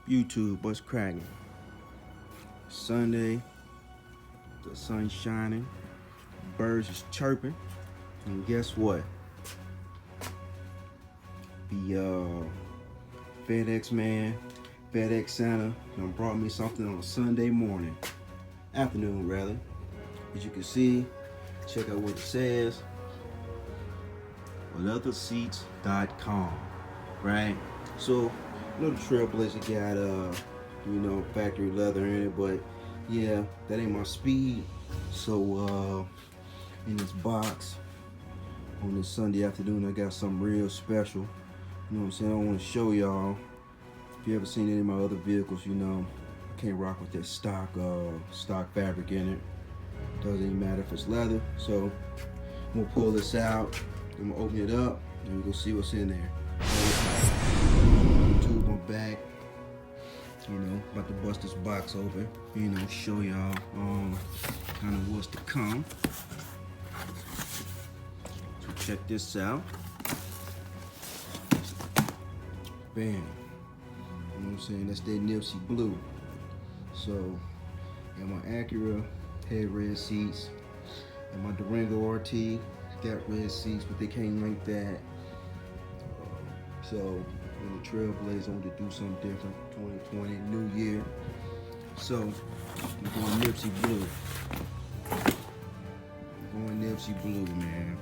YouTube, what's cracking? Sunday, the sun's shining, birds is chirping, and guess what? The FedEx man, FedEx Santa, brought me something on a Sunday morning, afternoon rather. As you can see, check out what it says. Leatherseats.com, right? So, the Trailblazer got factory leather in it, but yeah, that ain't my speed. So in this box on this Sunday afternoon, I got something real special. You know what I'm saying? I want to show y'all. If you ever seen any of my other vehicles, I can't rock with that stock fabric in it. Doesn't even matter if it's leather. So I'm gonna pull this out. I'm gonna open it up and we're gonna see what's in there. Tube on back. About to bust this box open. Show y'all kind of what's to come. So check this out. Bam. You know what I'm saying? That's that Nipsey blue. So, got my Acura head red seats and my Durango RT got red seats, but they came like that. So, in the Trailblazer, I wanted to do something different. 2020, new year. So, we're going Nipsey blue. Going Nipsey blue, man.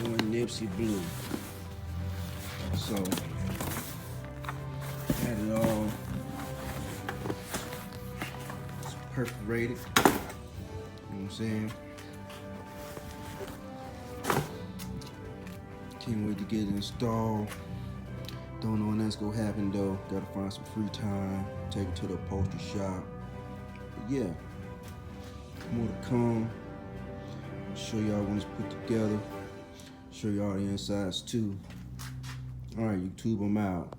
Going Nipsey blue. So, had it all. It's perforated. You know what I'm saying? Can't wait to get it installed. Don't know when that's gonna happen though. Gotta find some free time. Take it to the upholstery shop. But yeah, more to come. Show y'all when it's put together. Show y'all the insides too. All right, YouTube, I'm out.